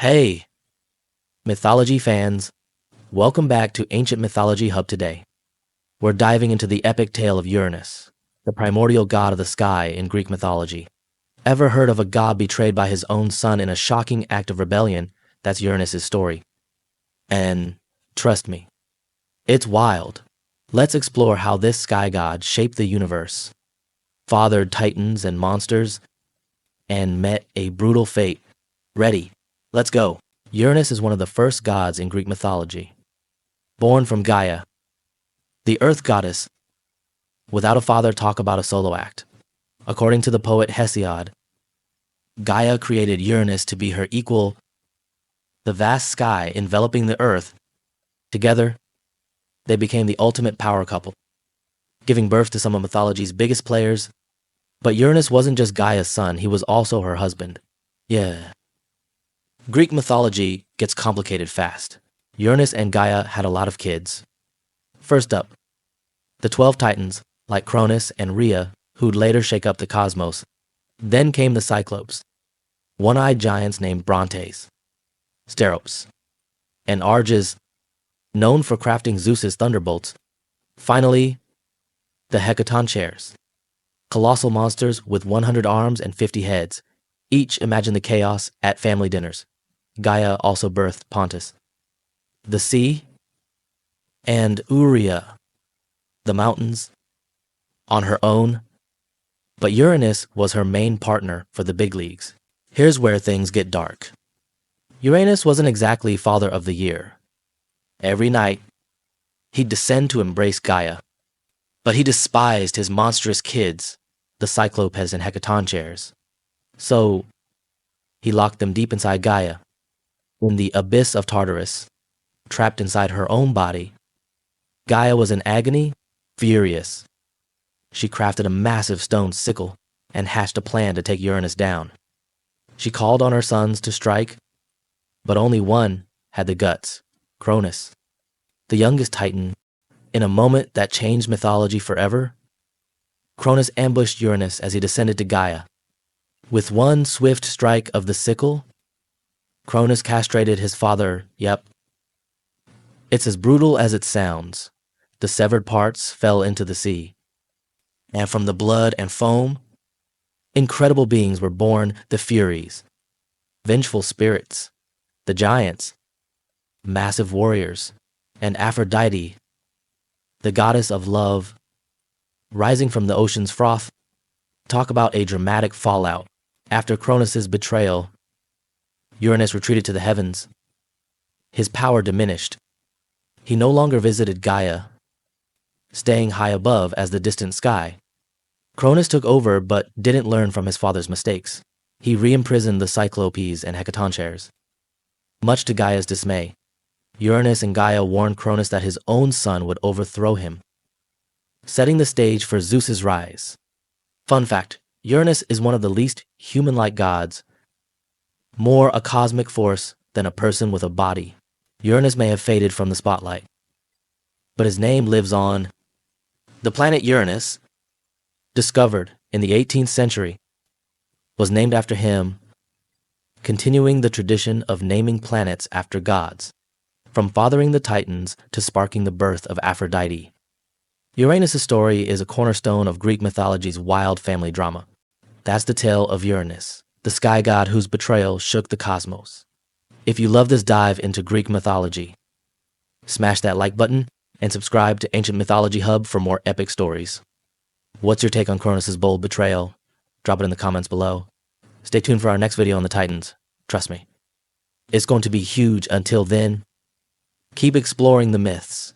Hey, mythology fans, welcome back to Ancient Mythology Hub today. We're diving into the epic tale of Uranus, the primordial god of the sky in Greek mythology. Ever heard of a god betrayed by his own son in a shocking act of rebellion? That's Uranus' story. And trust me, it's wild. Let's explore how this sky god shaped the universe, fathered titans and monsters, and met a brutal fate. Ready? Let's go. Uranus is one of the first gods in Greek mythology. Born from Gaia, the earth goddess, without a father, talk about a solo act. According to the poet Hesiod, Gaia created Uranus to be her equal, the vast sky enveloping the earth. Together, they became the ultimate power couple, giving birth to some of mythology's biggest players. But Uranus wasn't just Gaia's son, he was also her husband. Yeah. Greek mythology gets complicated fast. Uranus and Gaia had a lot of kids. First up, the 12 Titans, like Cronus and Rhea, who'd later shake up the cosmos. Then came the Cyclopes, one-eyed giants named Brontes, Steropes, and Arges, known for crafting Zeus's thunderbolts. Finally, the Hecatoncheires, colossal monsters with 100 arms and 50 heads. Each imagine the chaos at family dinners. Gaia also birthed Pontus, the sea, and Uria, the mountains, on her own. But Uranus was her main partner for the big leagues. Here's where things get dark. Uranus wasn't exactly father of the year. Every night, he'd descend to embrace Gaia, but he despised his monstrous kids, the Cyclopes and Hecatoncheires. So, he locked them deep inside Gaia, in the abyss of Tartarus, trapped inside her own body. Gaia was in agony, furious. She crafted a massive stone sickle and hatched a plan to take Uranus down. She called on her sons to strike, but only one had the guts, Cronus, the youngest Titan. In a moment that changed mythology forever, Cronus ambushed Uranus as he descended to Gaia. With one swift strike of the sickle, Cronus castrated his father. Yep. It's as brutal as it sounds. The severed parts fell into the sea. And from the blood and foam, incredible beings were born, the Furies, vengeful spirits, the giants, massive warriors, and Aphrodite, the goddess of love, rising from the ocean's froth. Talk about a dramatic fallout. After Cronus's betrayal, Uranus retreated to the heavens. His power diminished. He no longer visited Gaia, staying high above as the distant sky. Cronus took over but didn't learn from his father's mistakes. He re-imprisoned the Cyclopes and Hecatoncheires. Much to Gaia's dismay, Uranus and Gaia warned Cronus that his own son would overthrow him, setting the stage for Zeus's rise. Fun fact, Uranus is one of the least human-like gods, more a cosmic force than a person with a body. Uranus may have faded from the spotlight, but his name lives on. The planet Uranus, discovered in the 18th century, was named after him, continuing the tradition of naming planets after gods, from fathering the Titans to sparking the birth of Aphrodite. Uranus' story is a cornerstone of Greek mythology's wild family drama. That's the tale of Uranus, the sky god whose betrayal shook the cosmos. If you love this dive into Greek mythology, smash that like button and subscribe to Ancient Mythology Hub for more epic stories. What's your take on Cronus' bold betrayal? Drop it in the comments below. Stay tuned for our next video on the Titans. Trust me, it's going to be huge. Until then, keep exploring the myths.